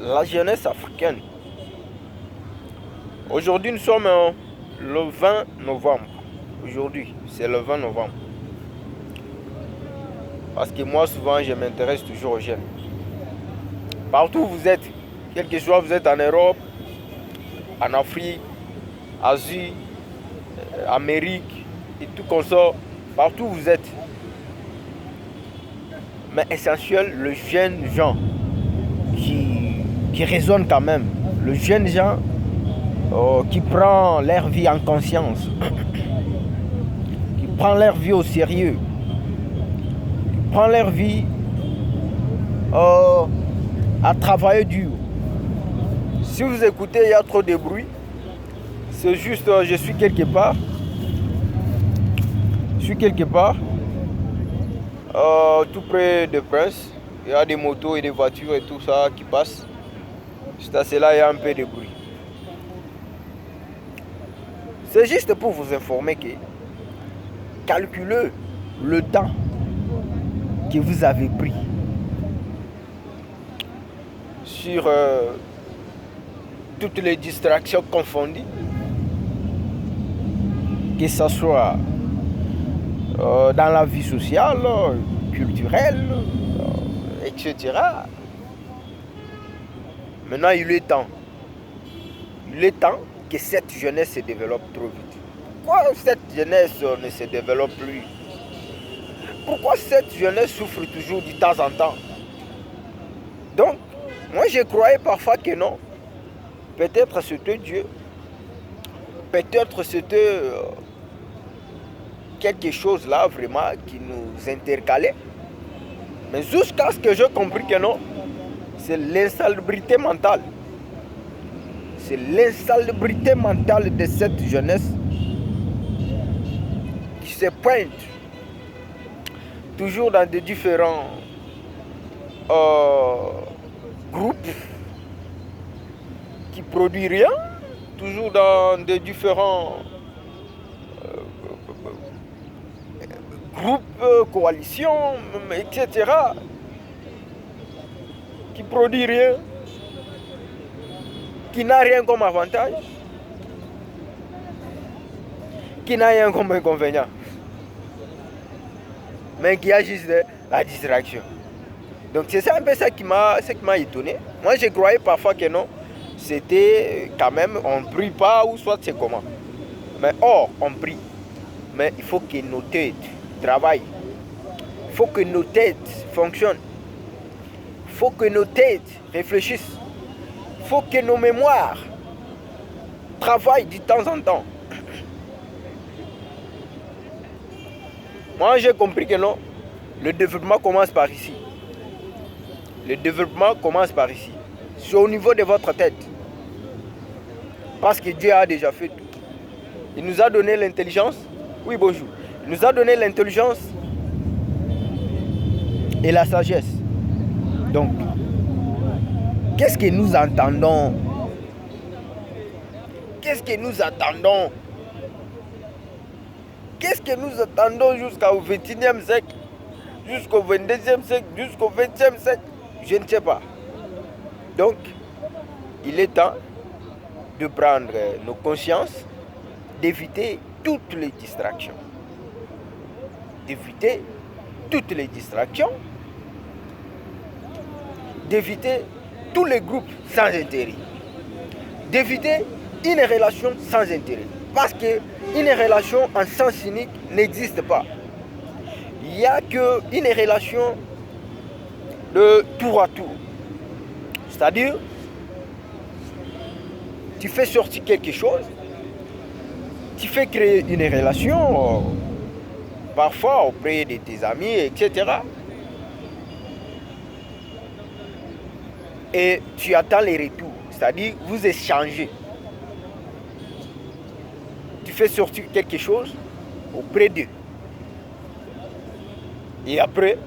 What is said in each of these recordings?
la jeunesse africaine. Aujourd'hui, nous sommes le 20 novembre. Aujourd'hui, c'est le 20 novembre. Parce que moi, souvent, je m'intéresse toujours aux jeunes. Partout où vous êtes, quel que soit, vous êtes en Europe, en Afrique, Asie, Amérique et tout comme ça, partout où vous êtes. Mais essentiel, le jeune gens qui résonne quand même. Le jeune gens qui prend leur vie en conscience, qui prend leur vie au sérieux, qui prend leur vie à travailler dur. Si vous écoutez, il y a trop de bruit. C'est juste, je suis quelque part. Tout près de Prince. Il y a des motos et des voitures et tout ça qui passent. Juste à cela, il y a un peu de bruit. C'est juste pour vous informer que calculez le temps que vous avez pris sur toutes les distractions confondues, que ce soit dans la vie sociale, culturelle, etc. Maintenant, il est temps que cette jeunesse se développe trop vite. Pourquoi cette jeunesse ne se développe plus? Pourquoi cette jeunesse souffre toujours de temps en temps? Donc, moi je croyais parfois que non. Peut-être c'était Dieu. Peut-être c'était quelque chose là vraiment qui nous intercalait. Mais jusqu'à ce que j'ai compris que non, c'est l'insalubrité mentale. C'est l'insalubrité mentale de cette jeunesse qui se pointe toujours dans des différents groupes qui produisent rien, toujours dans des différents groupes, coalitions, etc. qui produisent rien, qui n'a rien comme avantage, qui n'a rien comme inconvénient, mais qui a juste la distraction. Donc c'est ça un peu ça qui m'a étonné. Moi je croyais parfois que non, c'était quand même, on ne prie pas ou soit c'est comment. Mais on prie. Mais il faut que nos têtes travaillent. Il faut que nos têtes fonctionnent. Il faut que nos têtes réfléchissent. Il faut que nos mémoires travaillent de temps en temps. Moi j'ai compris que non, le développement commence par ici. Le développement commence par ici. C'est au niveau de votre tête. Parce que Dieu a déjà fait tout. Il nous a donné l'intelligence. Oui, bonjour. Il nous a donné l'intelligence et la sagesse. Donc, qu'est-ce que nous entendons? Qu'est-ce que nous attendons? Qu'est-ce que nous attendons jusqu'au 21e siècle? Jusqu'au 22e siècle? Jusqu'au 20e siècle? Je ne sais pas. Donc, il est temps de prendre nos consciences, d'éviter toutes les distractions. D'éviter toutes les distractions. D'éviter tous les groupes sans intérêt. D'éviter une relation sans intérêt. Parce qu'une relation en sens unique n'existe pas. Il n'y a qu'une relation de tour à tour. C'est-à-dire, tu fais sortir quelque chose, tu fais créer une relation, parfois auprès de tes amis, etc. Et tu attends les retours, c'est-à-dire vous échangez. Tu fais sortir quelque chose auprès d'eux. Et après,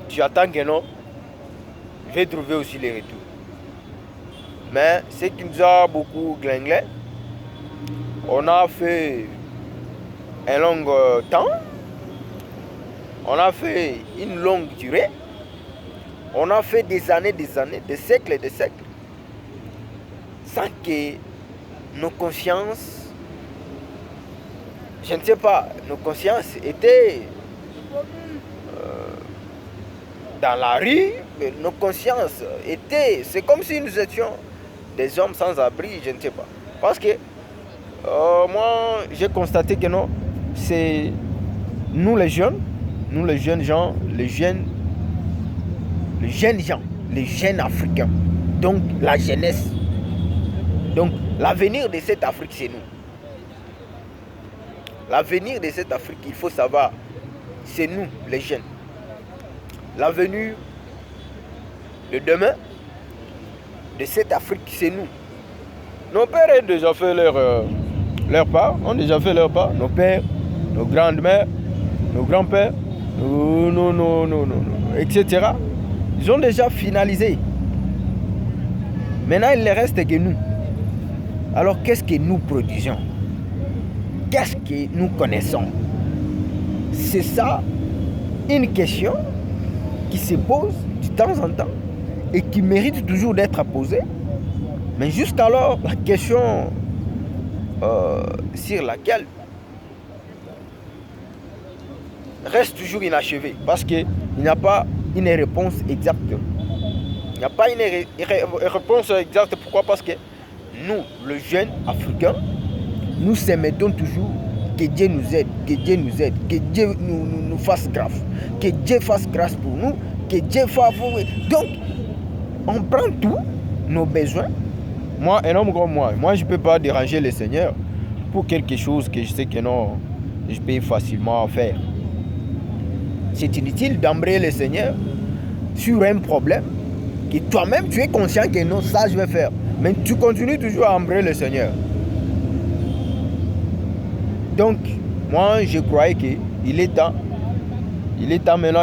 tu attends que non, je vais trouver aussi les retours. Mais ce qui nous a beaucoup glinglé, on a fait un long temps, on a fait une longue durée, on a fait des années, des siècles et des siècles. tant que nos consciences, je ne sais pas, nos consciences étaient dans la rue, nos consciences étaient, c'est comme si nous étions des hommes sans abri, je ne sais pas. Parce que moi, j'ai constaté que non, c'est nous les jeunes gens, les jeunes gens, les jeunes africains, donc la jeunesse. Donc l'avenir de cette Afrique, c'est nous. L'avenir de cette Afrique, il faut savoir, c'est nous, les jeunes. L'avenir de demain de cette Afrique, c'est nous. Nos pères ont déjà fait leur part, nos pères, nos grandes-mères, nos grands-pères, etc. Ils ont déjà finalisé. Maintenant, il ne reste que nous. Alors, qu'est-ce que nous produisons? Qu'est-ce que nous connaissons? C'est ça une question qui se pose de temps en temps et qui mérite toujours d'être posée. Mais jusqu'alors, la question sur laquelle reste toujours inachevée parce qu'il n'y a pas une réponse exacte. Il n'y a pas une réponse exacte. Pourquoi? Parce que nous, les jeunes africains, nous s'émettons toujours que Dieu nous aide, que Dieu nous aide, que Dieu nous fasse grâce, que Dieu fasse grâce pour nous, que Dieu fasse... Donc, on prend tous nos besoins. Moi, un homme comme moi je ne peux pas déranger le Seigneur pour quelque chose que je sais que non, je peux facilement faire. C'est inutile d'embrayer le Seigneur sur un problème que toi-même tu es conscient que non, ça je vais faire. Mais tu continues toujours à embrayer le Seigneur. Donc, moi je croyais qu'il est temps maintenant